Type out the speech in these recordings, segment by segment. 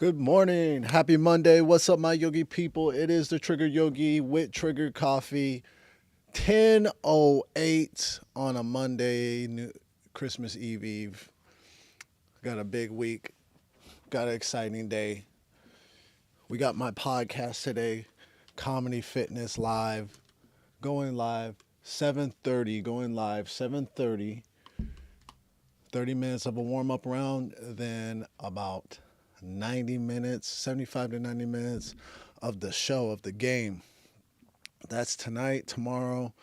Good morning. Happy Monday. What's up, my Yogi people? It is the Trigger Yogi with Trigger Coffee. 10:08 on a Monday, Christmas Eve. Got a big week. Got an exciting day. We got my podcast today, Comedy Fitness Live, going live 7:30, going live 7:30. 30 minutes of a warm-up round, then about 90 minutes, 75 to 90 minutes of the show, of the game. That's tonight. Tomorrow,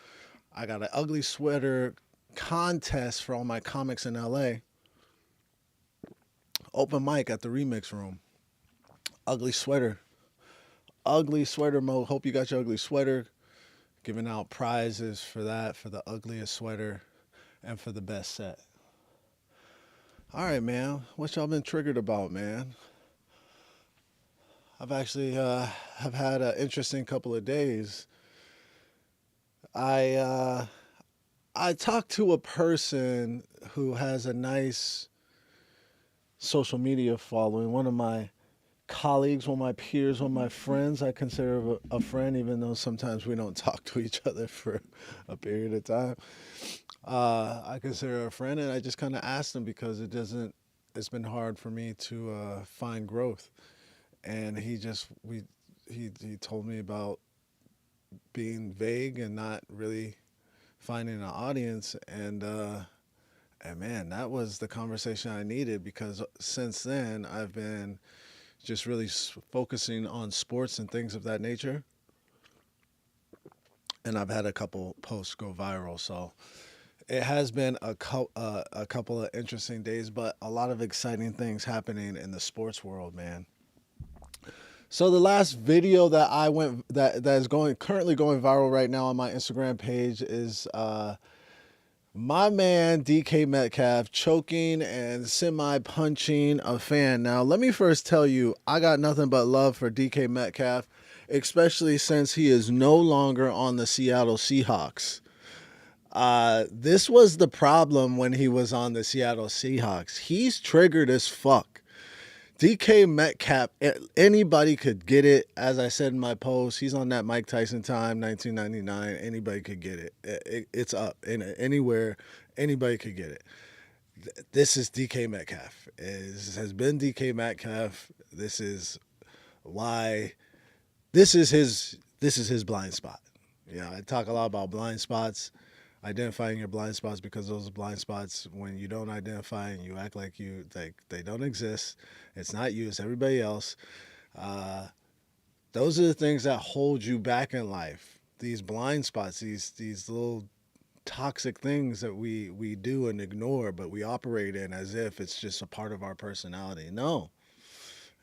I got an ugly sweater contest for all my comics in LA. Open mic at the Remix Room. Ugly sweater. Ugly sweater mode. Hope you got your ugly sweater. Giving out prizes for that, for the ugliest sweater, and for the best set. All right, man. What y'all been triggered about, man? I've actually have had an interesting couple of days. I I talked to a person who has a nice social media following. One of my colleagues, one of my peers, one of my friends. I consider a friend, even though sometimes we don't talk to each other for a period of time. I consider a friend, and I just kind of asked him because it doesn't. It's been hard for me to find growth, and he told me about being vague and not really finding an audience, and man, that was the conversation I needed because since then I've been just really focusing on sports and things of that nature, and I've had a couple posts go viral. So it has been a couple of interesting days, but a lot of exciting things happening in the sports world, man. So the last video that I went that is going currently going viral right now on my Instagram page is my man DK Metcalf choking and semi punching a fan. Now let me first tell you, I got nothing but love for DK Metcalf, especially since he is no longer on the Seattle Seahawks. This was the problem when he was on the Seattle Seahawks. He's triggered as fuck. DK Metcalf, anybody could get it. As I said in my post, he's on that Mike Tyson time, 1999. Anybody could get it. It's up anywhere. Anybody could get it. This is DK Metcalf. Has been DK Metcalf. This is why. This is his blind spot. Yeah, I talk a lot about blind spots, identifying your blind spots, because those blind spots, when you don't identify and you act like they don't exist, it's not you, it's everybody else. uh, those are the things that hold you back in life, these blind spots, these little toxic things that we do and ignore, but we operate in as if it's just a part of our personality. No,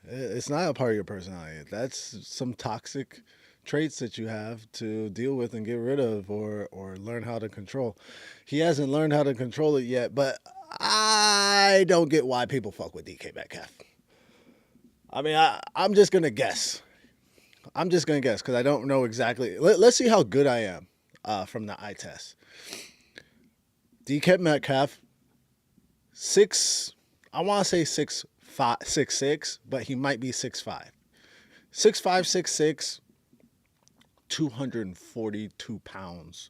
it's not a part of your personality. That's some toxic traits that you have to deal with and get rid of, or learn how to control. He hasn't learned how to control it yet, but I don't get why people fuck with DK Metcalf. I mean, I'm just gonna guess. I'm just gonna guess because I don't know exactly. Let's see how good I am from the eye test. DK Metcalf, six. I want to say 6'5", 6'6", but he might be 6'5". 6'5", 6'6", 242 pounds,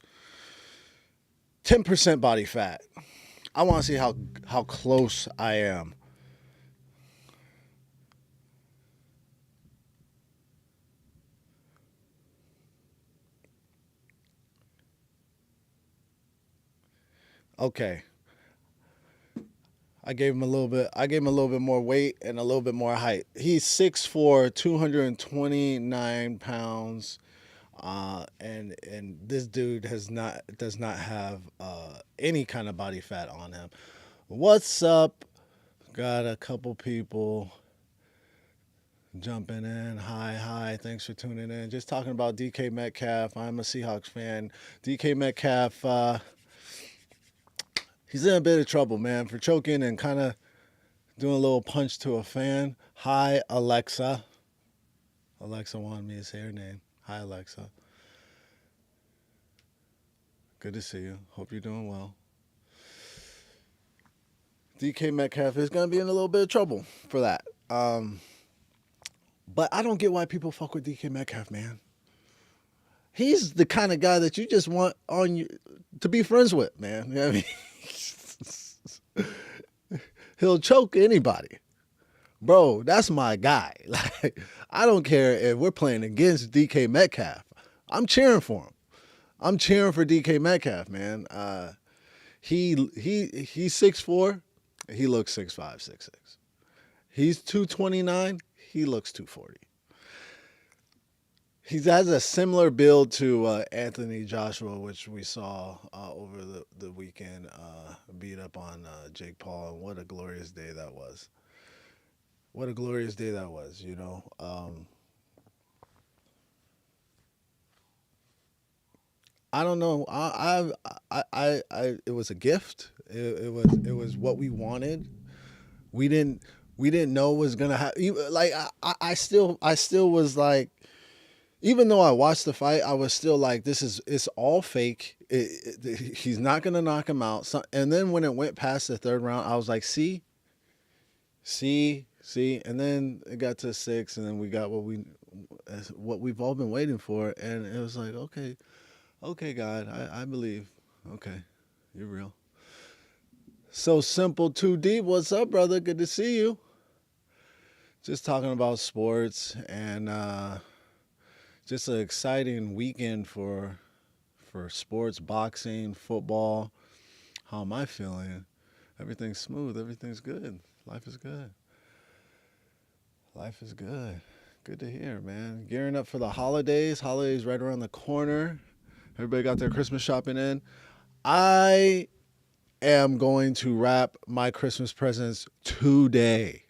10% body fat. I want to see how close I am. Okay, I gave him a little bit. I gave him a little bit more weight and a little bit more height. He's 6'4", 229 pounds. And this dude does not have any kind of body fat on him. What's up? Got a couple people jumping in. Hi, thanks for tuning in. Just talking about DK Metcalf. I'm a Seahawks fan. DK Metcalf, he's in a bit of trouble, man, for choking and kind of doing a little punch to a fan. Hi, Alexa. Alexa wanted me to say her name. Hi, Alexa. Good to see you. Hope you're doing well. DK Metcalf is going to be in a little bit of trouble for that. But I don't get why people fuck with DK Metcalf, man. He's the kind of guy that you just want on you to be friends with, man. You know what I mean? He'll choke anybody. Bro, that's my guy. Like, I don't care if we're playing against DK Metcalf. I'm cheering for him. I'm cheering for DK Metcalf, man. He's 6'4". He looks 6'5", 6'6". He's 229. He looks 240. He has a similar build to Anthony Joshua, which we saw over the weekend, beat up on Jake Paul. And what a glorious day that was. What a glorious day that was, you know. I don't know. It was a gift. It was what we wanted. We didn't we didn't know was gonna happen. Like I still was like, even though I watched the fight, I was still like, this is it's all fake. He's not gonna knock him out. So, and then when it went past the third round, I was like, see, and then it got to six, and then we got what we've all been waiting for, and it was like, okay, okay, God, I believe. Okay, you're real. So simple, too deep. What's up, brother? Good to see you. Just talking about sports and just an exciting weekend for sports, boxing, football. How am I feeling? Everything's smooth. Everything's good. Life is good. Life is good. Good to hear, man. Gearing up for the holidays. Holidays right around the corner. Everybody got their Christmas shopping in. I am going to wrap my Christmas presents today.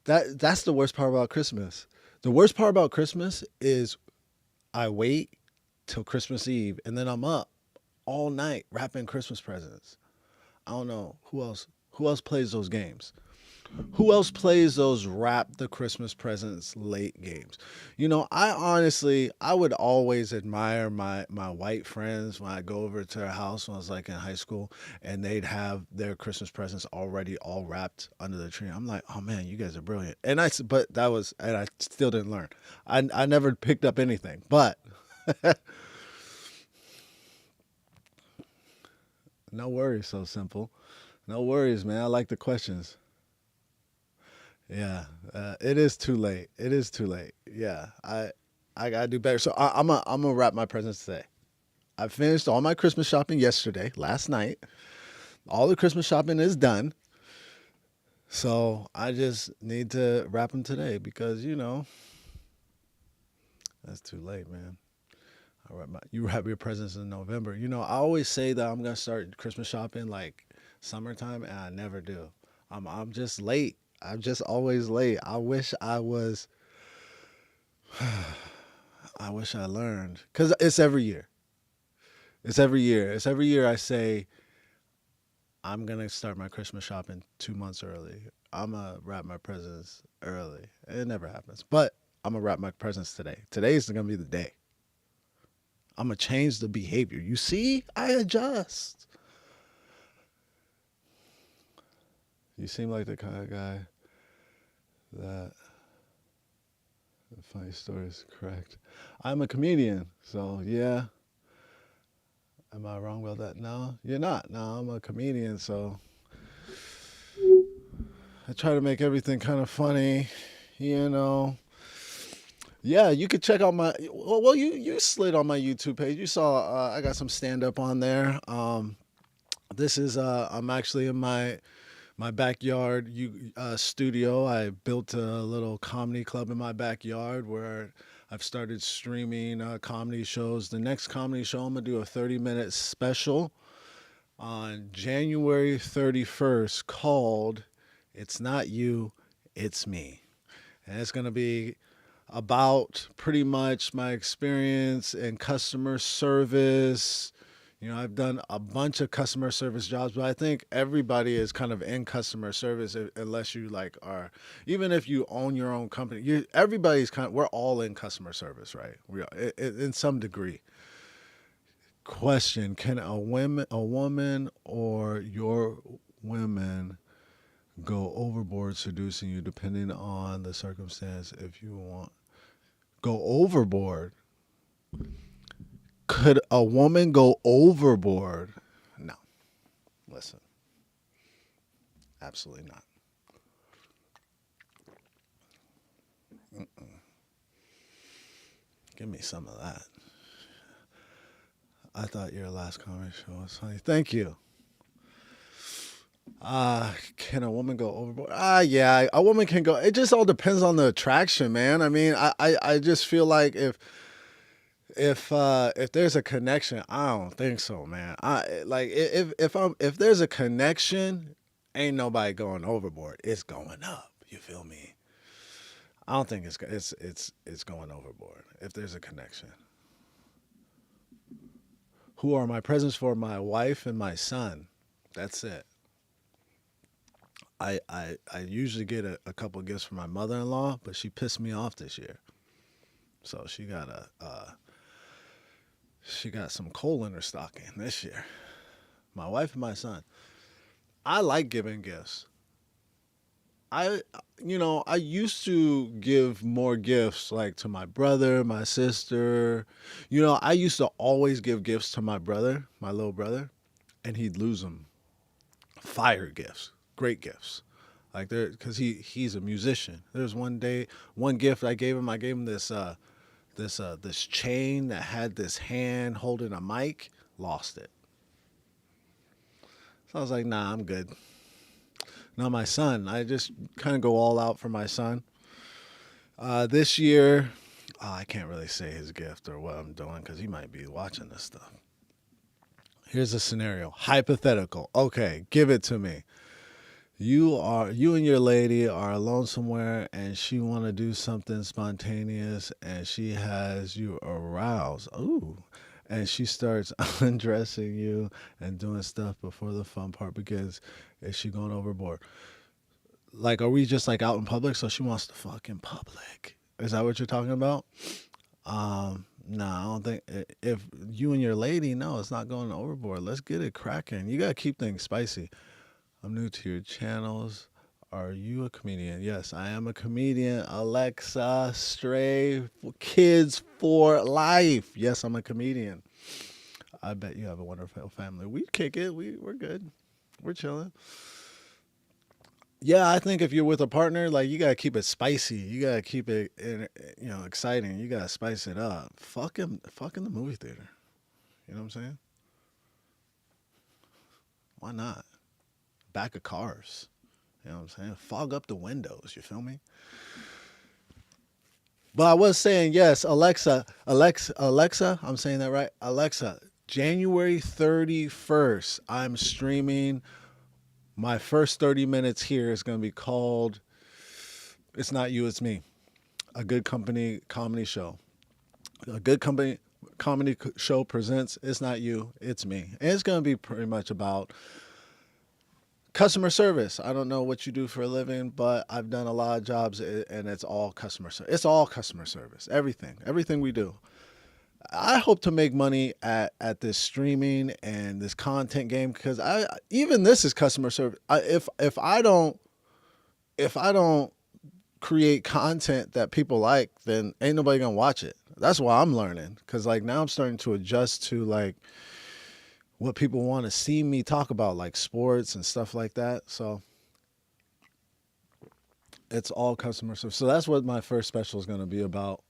That's the worst part about Christmas. The worst part about Christmas is I wait till Christmas Eve and then I'm up all night wrapping Christmas presents. I don't know who else plays those games. Who else plays those wrap the Christmas presents late games? You know, I would always admire my white friends when I go over to their house when I was like in high school and they'd have their Christmas presents already all wrapped under the tree. I'm like, oh man, you guys are brilliant. But that was, and I still didn't learn. I never picked up anything, but no worries, so simple. No worries, man. I like the questions. Yeah, it is too late. It is too late. Yeah, I gotta do better. So I'm gonna wrap my presents today. I finished all my Christmas shopping yesterday, last night. All the Christmas shopping is done. So I just need to wrap them today because that's too late, man. You wrap your presents in November. You know, I always say that I'm gonna start Christmas shopping like summertime, and I never do. I'm just late. I'm just always late. I wish I learned because it's every year. It's every year. It's every year I say I'm gonna start my Christmas shopping 2 months early. I'm gonna wrap my presents early. It never happens, but I'm gonna wrap my presents today. Today's gonna be the day. I'm gonna change the behavior. You see, I adjust. You seem like the kind of guy that the funny story is correct. I'm a comedian, so yeah. Am I wrong about that? No, you're not. No, I'm a comedian, so I try to make everything kind of funny, you know. Yeah, you could check out my. Well, you slid on my YouTube page. You saw I got some stand up on there. This is I'm actually in my backyard studio. I built a little comedy club in my backyard where I've started streaming comedy shows. The next comedy show, I'm going to do a 30-minute special on January 31st called It's Not You, It's Me. And it's going to be about pretty much my experience in customer service. You know, I've done a bunch of customer service jobs, but I think everybody is kind of in customer service unless you like are, even if you own your own company. Everybody's we're all in customer service, right? We are in some degree. Question: can a woman or your women go overboard seducing you depending on the circumstance. If you want, go overboard. Could a woman go overboard? No. Listen, absolutely not. Give me some of that. I thought your last conversation was funny. Thank you. Can a woman go overboard? Yeah, a woman can go. It just all depends on the attraction, man. I mean, I just feel like if there's a connection, I don't think so, man. I like if there's a connection, ain't nobody going overboard. It's going up. You feel me? I don't think it's going overboard if there's a connection. Who are my presents for? My wife and my son. That's it. I usually get a couple gifts from my mother-in-law, but she pissed me off this year. So she got some coal in her stocking this year. My wife and my son. I like giving gifts. I I used to give more gifts like to my brother, my sister. I used to always give gifts to my brother, my little brother, and he'd lose them. Fire gifts, great gifts. Like there cuz he's a musician. There's one day one gift I gave him this chain that had this hand holding a mic, lost it. So I was like, "Nah, I'm good." Now my son, I just kind of go all out for my son. This year, I can't really say his gift or what I'm doing because he might be watching this stuff. Here's a scenario, hypothetical. Okay, give it to me. You and your lady are alone somewhere, and she want to do something spontaneous, and she has you aroused. Ooh. And she starts undressing you and doing stuff before the fun part begins. Is she going overboard? Like, are we just like out in public? So she wants to fuck in public. Is that what you're talking about? No, I don't think. If you and your lady, no, it's not going overboard. Let's get it cracking. You gotta keep things spicy. I'm new to your channels. Are you a comedian? Yes, I am a comedian. Alexa, Stray, Kids for Life. Yes, I'm a comedian. I bet you have a wonderful family. We kick it. We're good. We're chilling. Yeah, I think if you're with a partner, like you gotta keep it spicy. You gotta keep it, exciting. You gotta spice it up. Fuck in the movie theater. You know what I'm saying? Why not? Back of cars. You know what I'm saying? Fog up the windows. You feel me? But I was saying yes, Alexa. I'm saying that right, Alexa. January 31st, I'm streaming. My first 30 minutes here is going to be called "It's Not You, It's Me," a good company comedy show. A good company comedy show presents "It's Not You, It's Me," and it's going to be pretty much about customer service. I don't know what you do for a living, but I've done a lot of jobs, and it's all customer service. It's all customer service. Everything we do. I hope to make money at this streaming and this content game because I even this is customer service. If I don't create content that people like, then ain't nobody gonna watch it. That's why I'm learning because like now I'm starting to adjust to like what people want to see me talk about, like sports and stuff like that. So it's all customer service. So that's what my first special is gonna be about.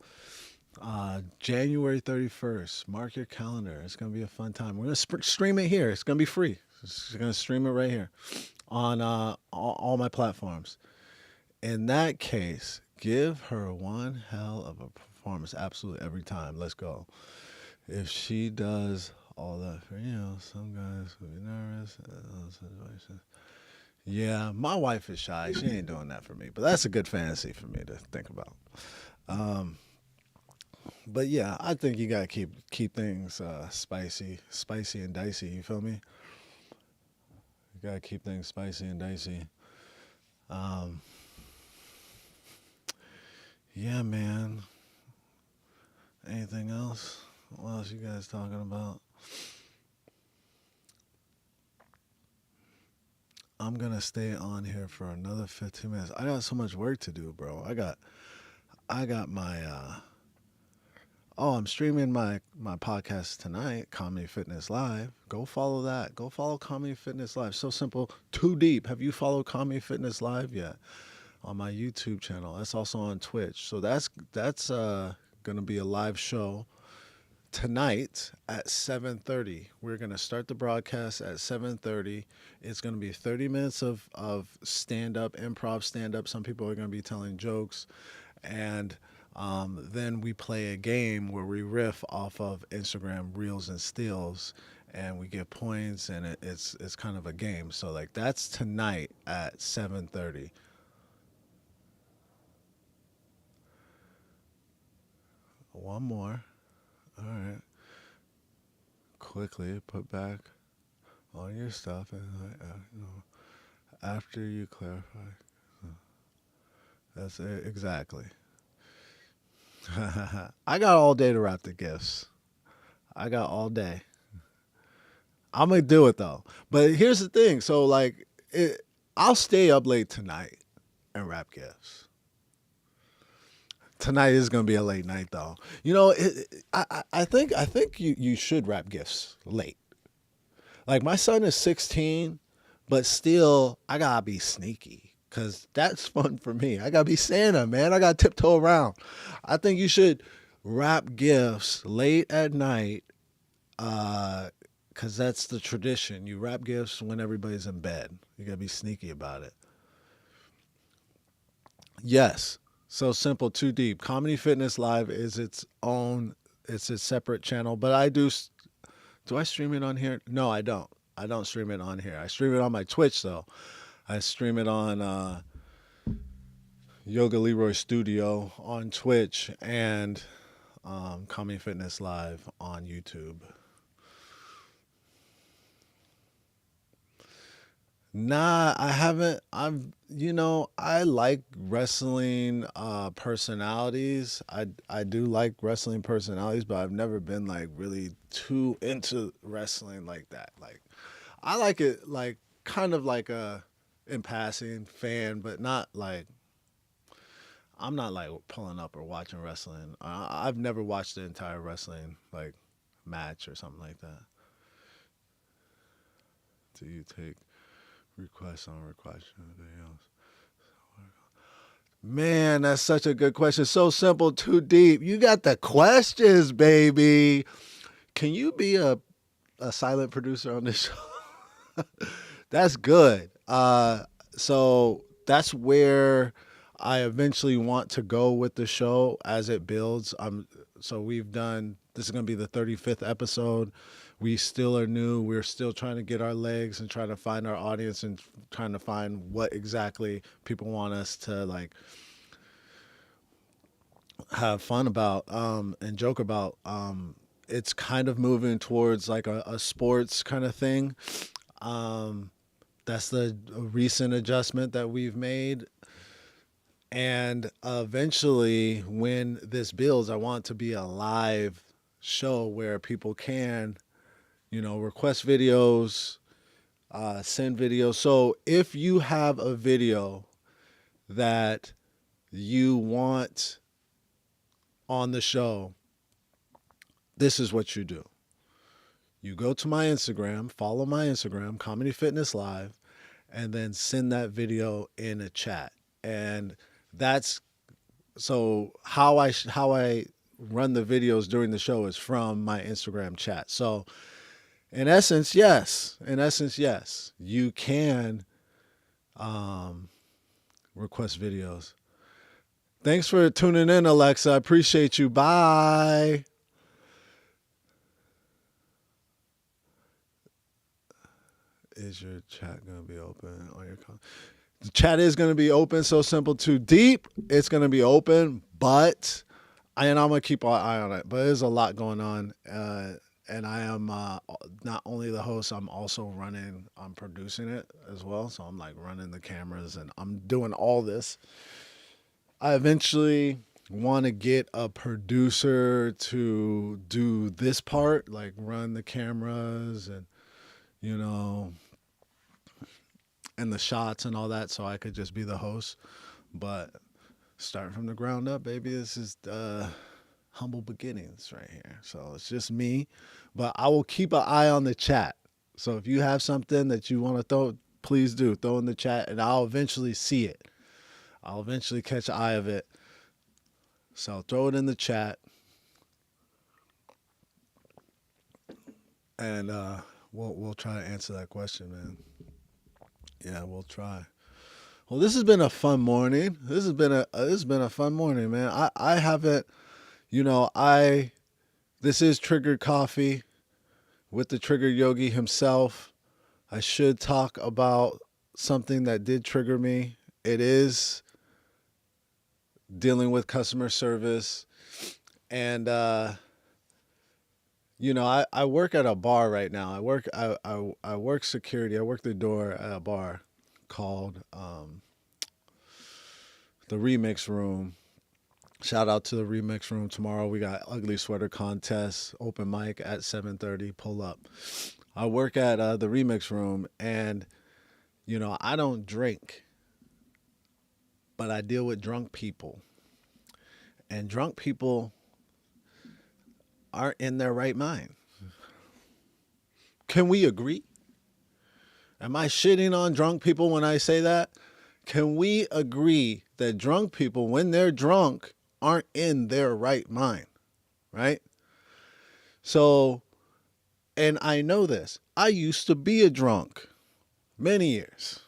January 31st. Mark your calendar. It's going to be a fun time. We're going to stream it here. It's going to be free. It's going to stream it right here on all my platforms. In that case, give her one hell of a performance absolutely every time. Let's go. If she does all that for you, some guys will be nervous in those situations. Yeah, my wife is shy. She ain't doing that for me, but that's a good fantasy for me to think about. Um, But yeah, I think you gotta keep things spicy and dicey. You feel me? You gotta keep things spicy and dicey. Um, yeah, man. Anything else? What else you guys talking about? I'm gonna stay on here for another 15 minutes. I got so much work to do, bro. I got my oh, I'm streaming my podcast tonight, Comedy Fitness Live. Go follow that. Go follow Comedy Fitness Live. So simple. Too deep. Have you followed Comedy Fitness Live yet? On my YouTube channel. That's also on Twitch. So that's gonna be a live show tonight at 7:30. We're gonna start the broadcast at 7:30. It's gonna be 30 minutes of stand up, improv stand up. Some people are gonna be telling jokes, and then we play a game where we riff off of Instagram reels and steals, and we get points, and it's kind of a game. So like that's tonight at 7:30. One more. All right. Quickly put back all your stuff, and after you clarify. That's it. Exactly. I got all day to wrap the gifts. I got all day. I'm gonna do it though. But here's the thing. So like, I'll stay up late tonight and wrap gifts. Tonight is gonna be a late night though. I think you should wrap gifts late. Like my son is 16, but still I gotta be sneaky because that's fun for me. I gotta be Santa, man. I gotta tiptoe around. I think you should wrap gifts late at night, because that's the tradition. You wrap gifts when everybody's in bed. You gotta be sneaky about it. Yes. So simple, too deep. Comedy Fitness Live is its own. It's a separate channel, but I do. Do I stream it on here? No, I don't. I don't stream it on here. I stream it on my Twitch though. I stream it on Yoga Leroy Studio on Twitch and Comedy Fitness Live on YouTube. Nah, I haven't. I like wrestling personalities. I do like wrestling personalities, but I've never been like really too into wrestling like that. Like I like it like kind of like a in passing fan, but not like I'm not like pulling up or watching wrestling. I've never watched the entire wrestling like match or something like that. Do you take requests on requests from videos? Man, that's such a good question. So simple, too deep. You got the questions, baby. Can you be a silent producer on this show? That's good. So that's where I eventually want to go with the show as it builds. So we've done. This is going to be the 35th episode. We still are new. We're still trying to get our legs and trying to find our audience and trying to find what exactly people want us to like have fun about and joke about. It's kind of moving towards like a sports kind of thing. Um, that's the recent adjustment that we've made. And eventually, when this builds, I want it to be a live show where people can, request videos, send videos. So if you have a video that you want on the show, this is what you do. You go to my Instagram, follow my Instagram, Comedy Fitness Live, and then send that video in a chat. And that's so how I run the videos during the show is from my Instagram chat. So in essence, yes. In essence, yes. You can request videos. Thanks for tuning in, Alexa. I appreciate you. Bye. Is your chat gonna be open on your call? The chat is gonna be open. So simple, too deep. It's gonna be open, but and I'm gonna keep an eye on it. But there's a lot going on, and I am not only the host. I'm producing it as well. So I'm like running the cameras, and I'm doing all this. I eventually want to get a producer to do this part, like run the cameras and you know and the shots and all that, so I could just be the host. But starting from the ground up, baby, this is humble beginnings right here. So it's just me, but I will keep an eye on the chat. So if you have something that you want to throw, please do throw in the chat, and I'll eventually see it. I'll eventually catch an eye of it. So throw it in the chat, and we'll try to answer that question, man. Yeah, we'll try. Well, this has been a fun morning. This has been a fun morning, man. I haven't, I this is Triggered Coffee with the Trigger Yogi himself. I should talk about something that did trigger me. It is dealing with customer service, and I work at a bar right now. I work security. I work the door at a bar called the Remix Room. Shout out to the Remix Room. Tomorrow we got ugly sweater contest, open mic at 7:30. Pull up. I work at the Remix Room, and I don't drink, but I deal with drunk people, and drunk people aren't in their right mind. Can we agree? Am I shitting on drunk people when I say that? Can we agree that drunk people, when they're drunk, aren't in their right mind, right? So, and I know this. I used to be a drunk many years.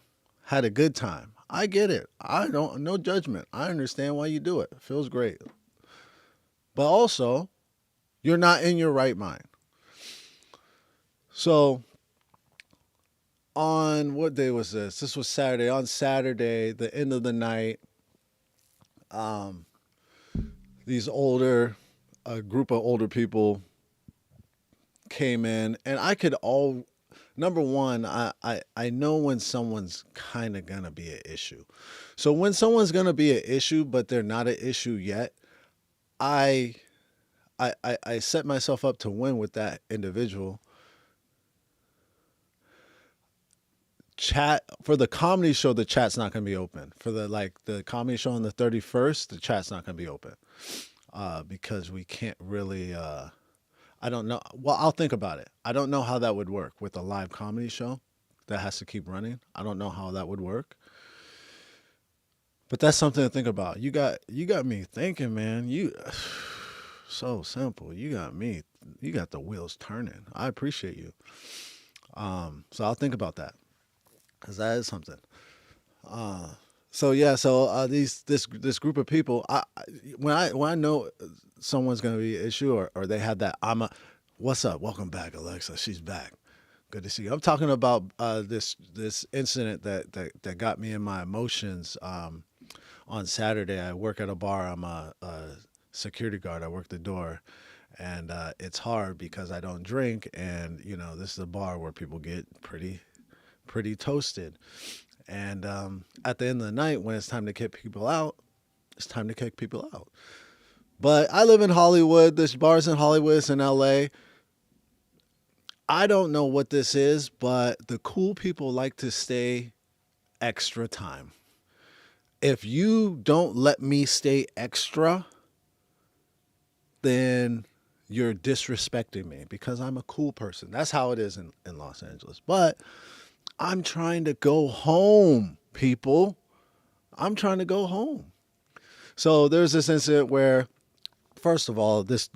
Had a good time. I get it. No judgment. I understand why you do it. It feels great. But also, you're not in your right mind. So, on what day was this? This was Saturday. On Saturday, the end of the night, these a group of older people came in, and number one, I know when someone's kind of gonna be an issue. So when someone's gonna be an issue, but they're not an issue yet, I set myself up to win with that individual. Chat for the comedy show, the chat's not gonna be open. For the comedy show on the 31st, the chat's not gonna be open. Because we can't really I don't know. Well, I'll think about it. I don't know how that would work with a live comedy show that has to keep running. I don't know how that would work. But that's something to think about. You got me thinking, man. You so simple. You got the wheels turning. I appreciate you. So I'll think about that, because that is something. So yeah, this group of people, when I know someone's gonna be an issue, or they have that, what's up? Welcome back, Alexa. She's back. Good to see you. I'm talking about this incident that got me in my emotions. On Saturday, I work at a bar. I'm a security guard. I work the door, and it's hard because I don't drink, and this is a bar where people get pretty toasted. And at the end of the night, when it's time to kick people out, it's time to kick people out. But I live in Hollywood. This bar's in Hollywood. It's in LA. I don't know what this is, but the cool people like to stay extra time. If you don't let me stay extra, then you're disrespecting me, because I'm a cool person. That's how it is in Los Angeles. But I'm trying to go home, people. I'm trying to go home. So there's this incident where, first of all, this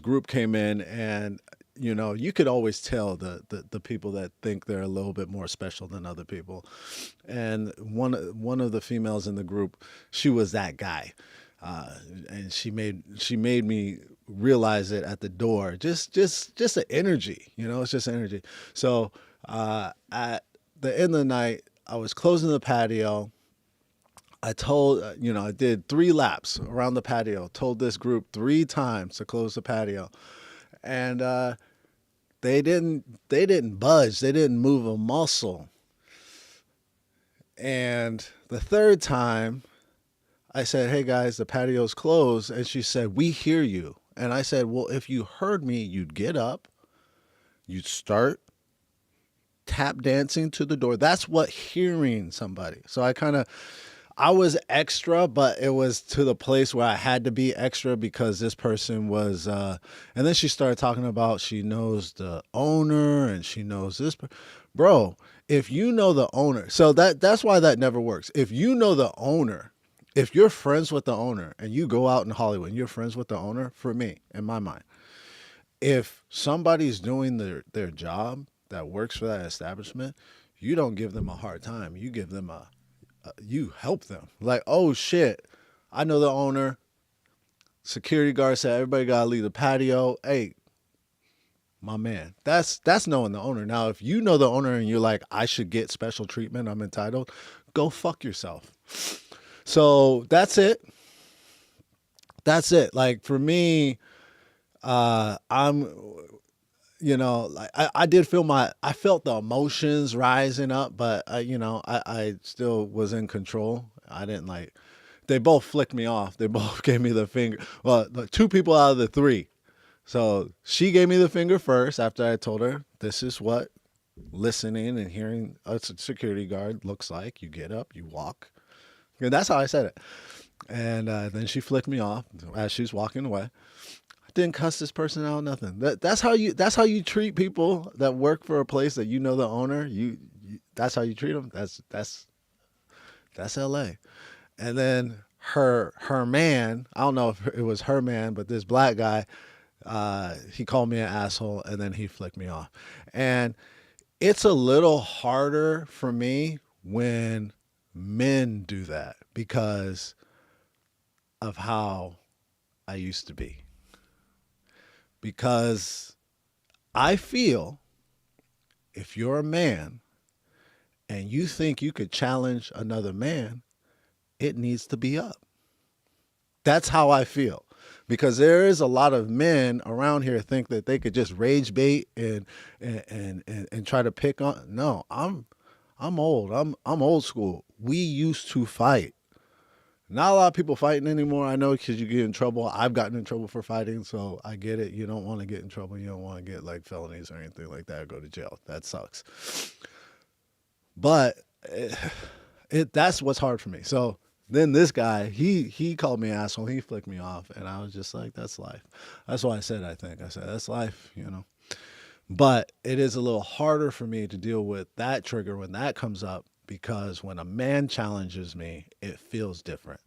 group came in, and you could always tell the people that think they're a little bit more special than other people. And one of the females in the group, she was that guy, and she made me realize it at the door. Just the energy, it's just energy. So at the end of the night, I was closing the patio. I told, I did 3 laps around the patio, told this group 3 times to close the patio. And they didn't budge. They didn't move a muscle. And the 3rd time, I said, "Hey guys, the patio's closed." And she said, "We hear you." And I said, "Well, if you heard me, you'd get up, you'd start tap dancing to the door. That's what hearing somebody. So I was extra, but it was to the place where I had to be extra because this person was, and then she started talking about she knows the owner and she knows this. Bro, if you know the owner, so that's why that never works. If you know the owner, if you're friends with the owner and you go out in Hollywood and you're friends with the owner, for me, in my mind, if somebody's doing their job that works for that establishment, you don't give them a hard time. You give them you help them. Like, oh shit, I know the owner. Security guard said everybody gotta leave the patio. Hey, my man, that's knowing the owner. Now, if you know the owner and you're like, I should get special treatment, I'm entitled, go fuck yourself. So that's it. That's it. Like for me, I'm, like I did feel I felt the emotions rising up, but I still was in control. I didn't like, they both flicked me off. They both gave me the finger. Well, the two people out of the three. So she gave me the finger first after I told her this is what listening and hearing a security guard looks like. You get up, you walk. And that's how I said it. And then she flicked me off as she's walking away. I didn't cuss this person out, nothing. That's how you treat people that work for a place that you know the owner. That's how you treat them. That's LA. And then her man, I don't know if it was her man, but this black guy, he called me an asshole and then he flicked me off. And it's a little harder for me when men do that because of how I used to be. Because I feel if you're a man and you think you could challenge another man, it needs to be up. That's how I feel. Because there is a lot of men around here think that they could just rage bait and try to pick on. No, I'm old. I'm old school. We used to fight. Not a lot of people fighting anymore. I know because you get in trouble. I've gotten in trouble for fighting, so I get it. You don't want to get in trouble. You don't want to get like felonies or anything like that or go to jail. That sucks. But that's what's hard for me. So then this guy, he called me an asshole. He flicked me off, and I was just like, that's life. That's what I said, I think. I said, that's life, But it is a little harder for me to deal with that trigger when that comes up because when a man challenges me, it feels different.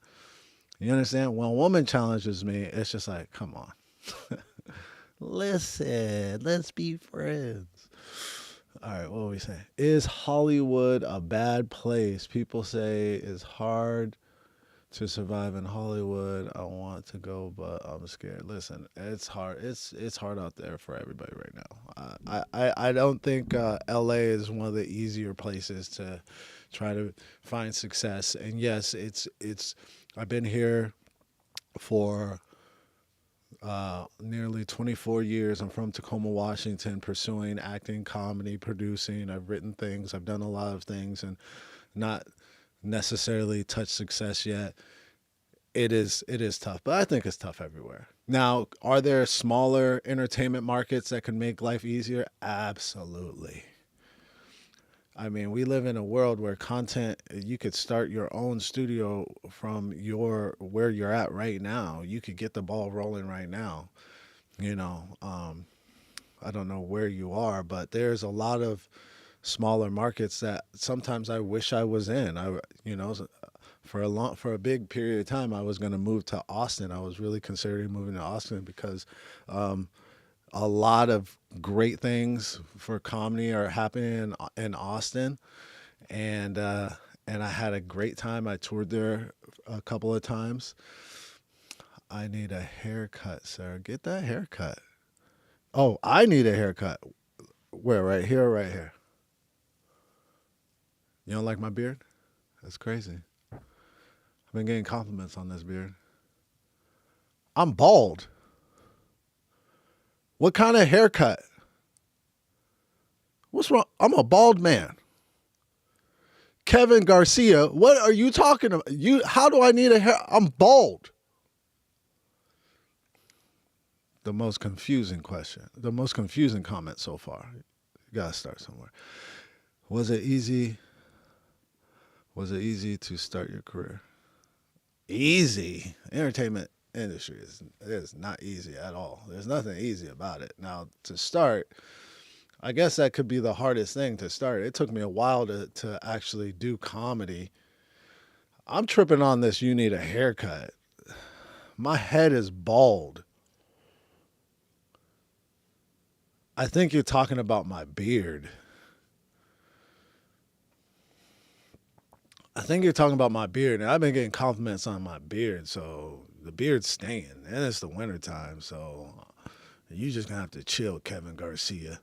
You understand? When a woman challenges me, it's just like, come on. Listen, let's be friends. All right, what were we saying? Is Hollywood a bad place? People say it's hard to survive in Hollywood. I want to go, but I'm scared. Listen, it's hard. It's hard out there for everybody right now. I don't think LA is one of the easier places to try to find success. And yes, it's. I've been here for nearly 24 years. I'm from Tacoma, Washington, pursuing acting, comedy, producing. I've written things. I've done a lot of things, and not necessarily touched success yet. It is tough, but I think it's tough everywhere. Now, are there smaller entertainment markets that can make life easier? Absolutely. I mean, we live in a world where content, you could start your own studio from where you're at right now. You could get the ball rolling right now. I don't know where you are, but there's a lot of smaller markets that sometimes I wish I was in. For a big period of time, I was going to move to Austin. I was really considering moving to Austin because a lot of great things for comedy are happening in Austin, and I had a great time. I toured there a couple of times. I need a haircut, sir. Get that haircut. Oh, I need a haircut. Where? Right here or right here? You don't like my beard? That's crazy. I've been getting compliments on this beard. I'm bald. What kind of haircut? What's wrong? I'm a bald man. Kevin Garcia, what are you talking about? How do I need a hair? I'm bald. The most confusing question. The most confusing comment so far. You gotta start somewhere. Was it easy? Was it easy to start your career? Easy. Entertainment industry is not easy at all. There's nothing easy about it. Now to start, I guess that could be the hardest thing to start. It took me a while to actually do comedy. I'm tripping on this. You need a haircut. My head is bald. I think you're talking about my beard. I think you're talking about my beard, and I've been getting compliments on my beard, so the beard's staying, and it's the wintertime, so you just gonna have to chill, Kevin Garcia,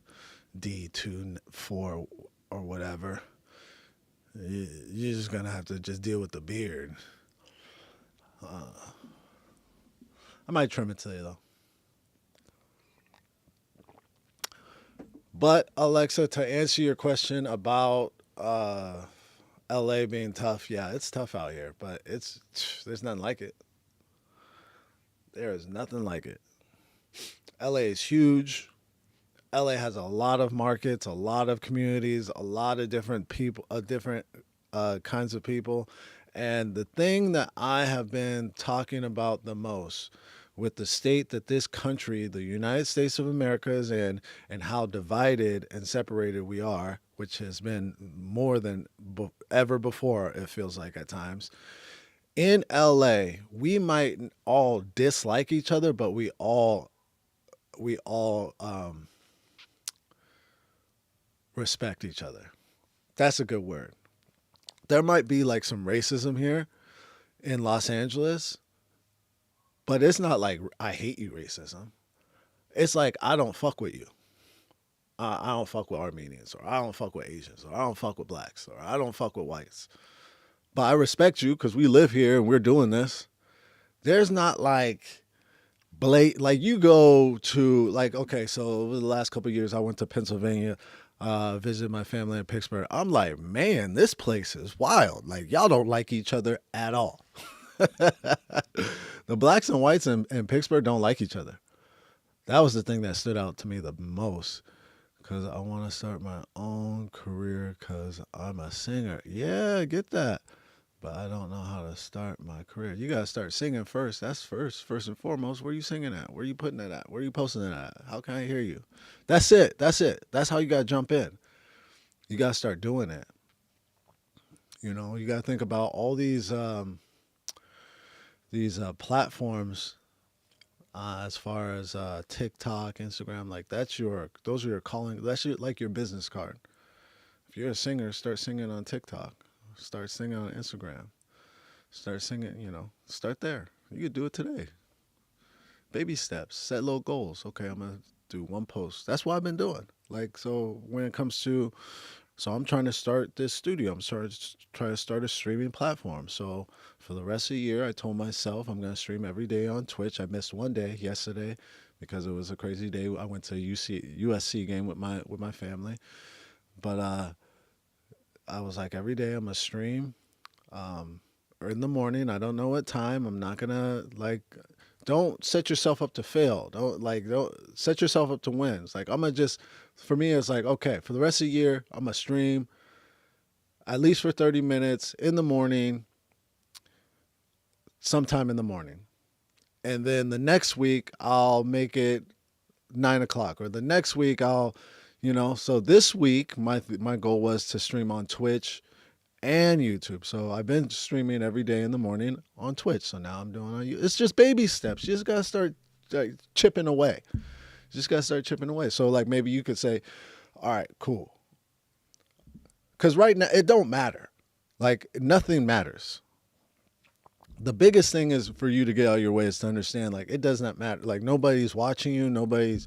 D24 or whatever. You're just gonna have to just deal with the beard. Uh, I might trim it today though. But Alexa, to answer your question about LA being tough, yeah, it's tough out here, but it's there's nothing like it. There is nothing like it. LA is huge. LA has a lot of markets, a lot of communities, a lot of different people, different kinds of people. And the thing that I have been talking about the most with the state that this country, the United States of America, is in, and how divided and separated we are, which has been more than ever before, it feels like at times. In LA, we might all dislike each other, but we all respect each other. That's a good word. There might be like some racism here in Los Angeles, but it's not like I hate you racism. It's like I don't fuck with you. I don't fuck with Armenians, or I don't fuck with Asians, or I don't fuck with blacks, or I don't fuck with whites. But I respect you because we live here and we're doing this. There's not like like you go to like okay, so over the last couple of years I went to Pennsylvania, visited my family in Pittsburgh. I'm like, man, this place is wild. Like y'all don't like each other at all. The blacks and whites in Pittsburgh don't like each other. That was the thing that stood out to me the most because I want to start my own career because I'm a singer. Yeah, I get that. But I don't know how to start my career. You gotta start singing first. That's first and foremost. Where you singing at? Where you putting it at? Where you posting it at? How can I hear you? That's it. That's it. That's how you gotta jump in. You gotta start doing it. You gotta think about all these platforms as far as TikTok, Instagram. Like those are your calling. That's like your business card. If you're a singer, start singing on TikTok. Start singing on Instagram. Start singing, start there. You could do it today. Baby steps, set little goals. Okay, I'm going to do one post. That's what I've been doing. Like, so when it comes to, so I'm trying to start this studio. Trying to start a streaming platform. So for the rest of the year, I told myself I'm going to stream every day on Twitch. I missed one day yesterday because it was a crazy day. I went to a USC game with my family. But I was like, every day I'm gonna stream, or in the morning. I don't know what time. I'm not gonna like. Don't set yourself up to fail. Don't set yourself up to win. It's like I'm gonna just. For me, it's like okay. For the rest of the year, I'm gonna stream at least for 30 minutes in the morning, sometime in the morning, and then the next week I'll make it 9 o'clock, or the next week So this week, my goal was to stream on Twitch and YouTube. So I've been streaming every day in the morning on Twitch. So now I'm doing on YouTube. It's just baby steps. You just gotta start like, chipping away. You just gotta start chipping away. So like maybe you could say, all right, cool. Because right now it don't matter. Like nothing matters. The biggest thing is for you to get out of your way is to understand like it does not matter. Like nobody's watching you. Nobody's,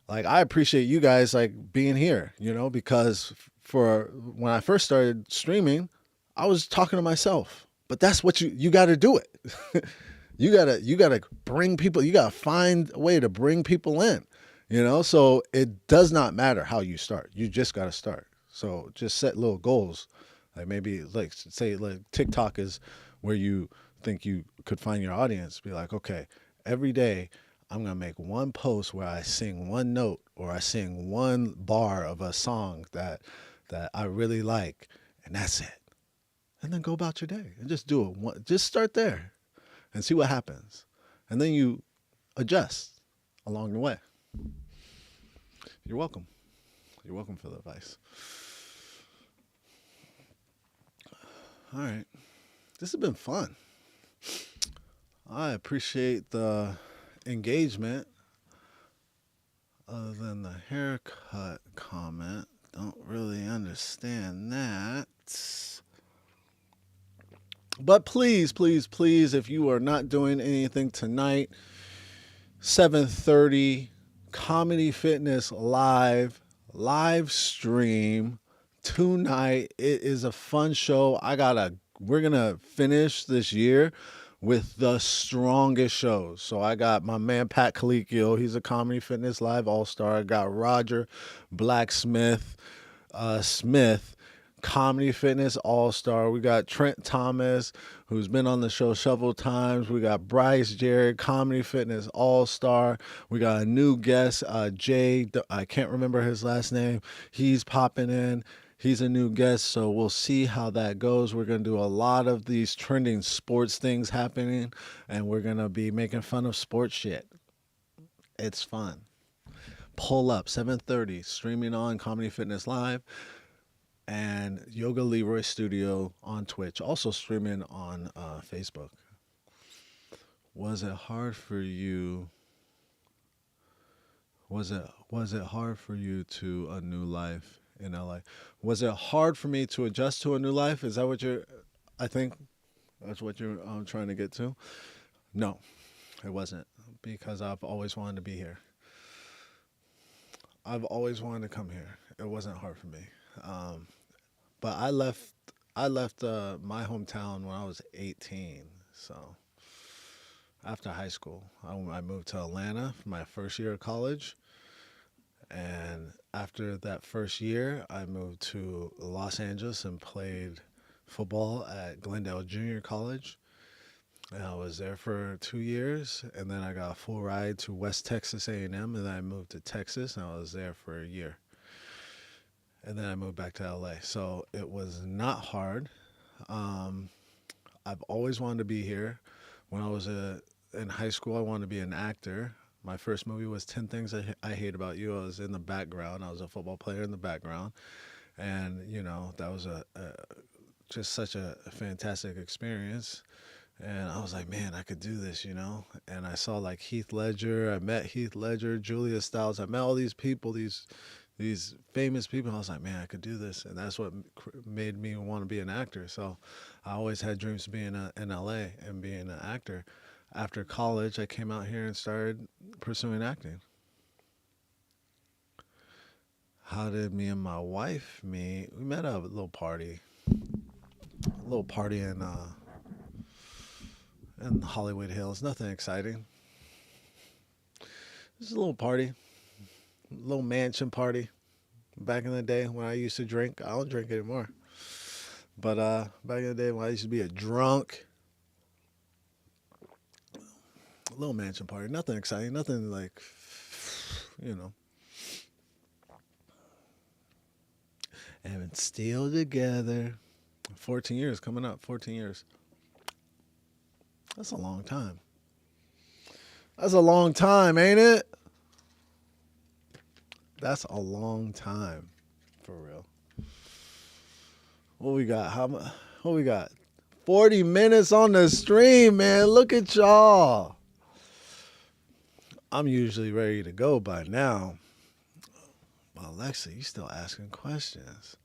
like I appreciate you guys like being here, because for when I first started streaming, I was talking to myself. But that's what you got to do it. you got to bring people, you got to find a way to bring people in, So it does not matter how you start. You just got to start. So just set little goals. Like maybe like say like TikTok is where you think you could find your audience. Be like, okay, every day I'm gonna make one post where I sing one note or I sing one bar of a song that I really like, and that's it. And then go about your day and just do it. Just start there and see what happens, and then you adjust along the way. You're welcome. You're welcome for the advice. All right, this has been fun. I appreciate the engagement. Other than the haircut comment, don't really understand that. But please, please, please, if you are not doing anything tonight, 7:30 Comedy Fitness live stream tonight. It is a fun show. We're gonna finish this year with the strongest shows. So I got my man Pat Colicchio. He's a Comedy Fitness Live All-Star. I got Roger Blacksmith Smith, Comedy Fitness All-Star. We got Trent Thomas, who's been on the show several times. We got Bryce Jared, Comedy Fitness All-Star. We got a new guest, Jay. I can't remember his last name. He's popping in. He's a new guest, so we'll see how that goes. We're going to do a lot of these trending sports things happening, and we're going to be making fun of sports shit. It's fun. Pull up, 7:30, streaming on Comedy Fitness Live and Yoga Leroy Studio on Twitch, also streaming on Facebook. Was it hard for you? Was it hard for you to a new life in LA? Was it hard for me to adjust to a new life? Is that what you're? I think that's what you're trying to get to. No, it wasn't, because I've always wanted to be here. I've always wanted to come here. It wasn't hard for me. Um, but I left my hometown when I was 18. So after high school, I moved to Atlanta for my first year of college. And after that first year, I moved to Los Angeles and played football at Glendale Junior College. And I was there for 2 years, and then I got a full ride to West Texas A&M, and then I moved to Texas, and I was there for a year. And then I moved back to LA. So it was not hard. Um, I've always wanted to be here. When I was in high school, I wanted to be an actor. My first movie was 10 Things I Hate About You. I was in the background. I was a football player in the background. And, that was just such a fantastic experience. And I was like, man, I could do this. And I saw like Heath Ledger. I met Heath Ledger, Julia Stiles. I met all these people, these famous people. I was like, man, I could do this. And that's what made me want to be an actor. So I always had dreams of being in LA and being an actor. After college, I came out here and started pursuing acting. How did me and my wife meet? We met at a little party. A little party in Hollywood Hills. Nothing exciting. Just a little party. A little mansion party. Back in the day when I used to drink. I don't drink anymore. But back in the day when I used to be a drunk. A little mansion party. Nothing exciting. Nothing like, you know. And still together. 14 years coming up. 14 years. That's a long time. That's a long time, ain't it? That's a long time. For real. What we got? What we got? 40 minutes on the stream, man. Look at y'all. I'm usually ready to go by now. Well, Alexa, you still asking questions.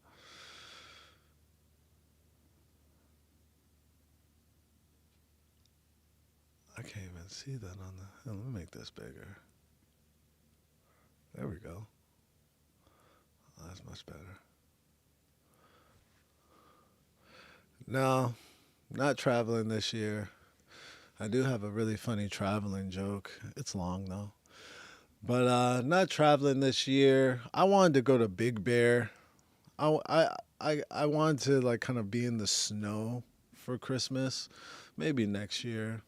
I can't even see that on the... Let me make this bigger. There we go. Oh, that's much better. No, not traveling this year. I do have a really funny traveling joke. It's long though. But not traveling this year. I wanted to go to Big Bear. I wanted to like kind of be in the snow for Christmas. Maybe next year.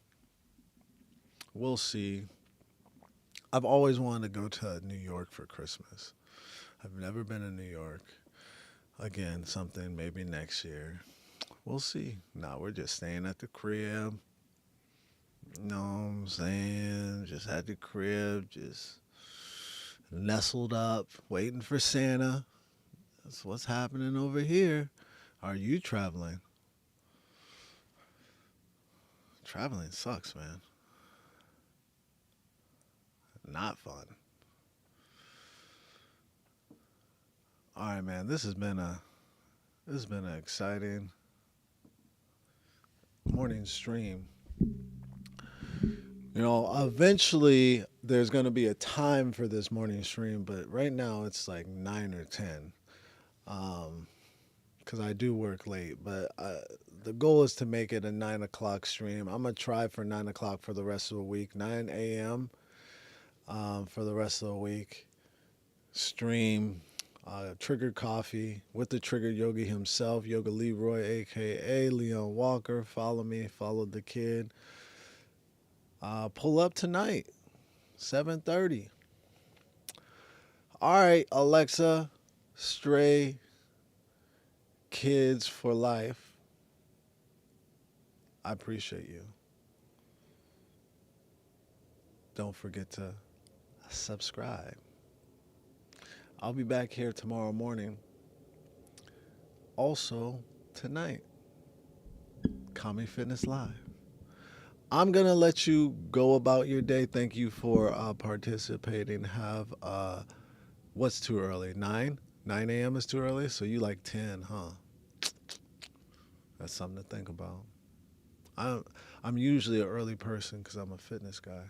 We'll see. I've always wanted to go to New York for Christmas. I've never been to New York. Again, something maybe next year. We'll see. Now we're just staying at the crib. You know what I'm saying? Just at the crib, just nestled up, waiting for Santa. That's what's happening over here. Are you traveling? Traveling sucks, man. Not fun. All right, man. This has been an exciting morning stream. Eventually there's going to be a time for this morning stream, but right now it's like 9 or 10. Um, because I do work late, but the goal is to make it a 9 o'clock stream. I'm gonna try for 9 o'clock for the rest of the week, 9 a.m. For the rest of the week. Stream, Triggered Coffee with the Triggered Yogi himself, Yoga Leroy, aka Leon Walker. Follow me, follow the kid. Pull up tonight, 7:30. All right, Alexa, Stray Kids for Life. I appreciate you. Don't forget to subscribe. I'll be back here tomorrow morning. Also, tonight, Kami Fitness Live. I'm going to let you go about your day. Thank you for participating. Have, what's too early? 9? 9 a.m. is too early? So you like 10, huh? That's something to think about. I'm, I'm usually an early person because I'm a fitness guy.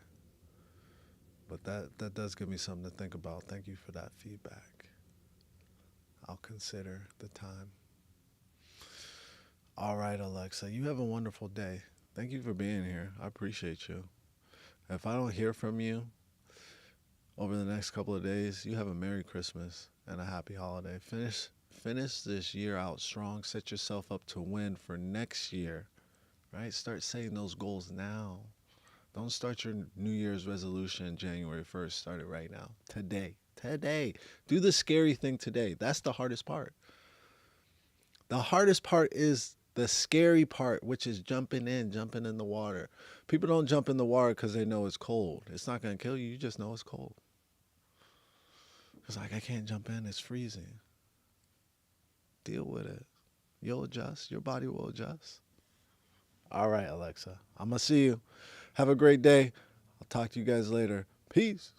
But that does give me something to think about. Thank you for that feedback. I'll consider the time. All right, Alexa, you have a wonderful day. Thank you for being here. I appreciate you. If I don't hear from you over the next couple of days, you have a Merry Christmas and a happy holiday. Finish this year out strong. Set yourself up to win for next year, right? Start setting those goals now. Don't start your New Year's resolution January 1st. Start it right now. Today. Today. Do the scary thing today. That's the hardest part. The hardest part is the scary part, which is jumping in the water. People don't jump in the water because they know it's cold. It's not going to kill you. You just know it's cold. It's like, I can't jump in. It's freezing. Deal with it. You'll adjust. Your body will adjust. All right, Alexa. I'm going to see you. Have a great day. I'll talk to you guys later. Peace.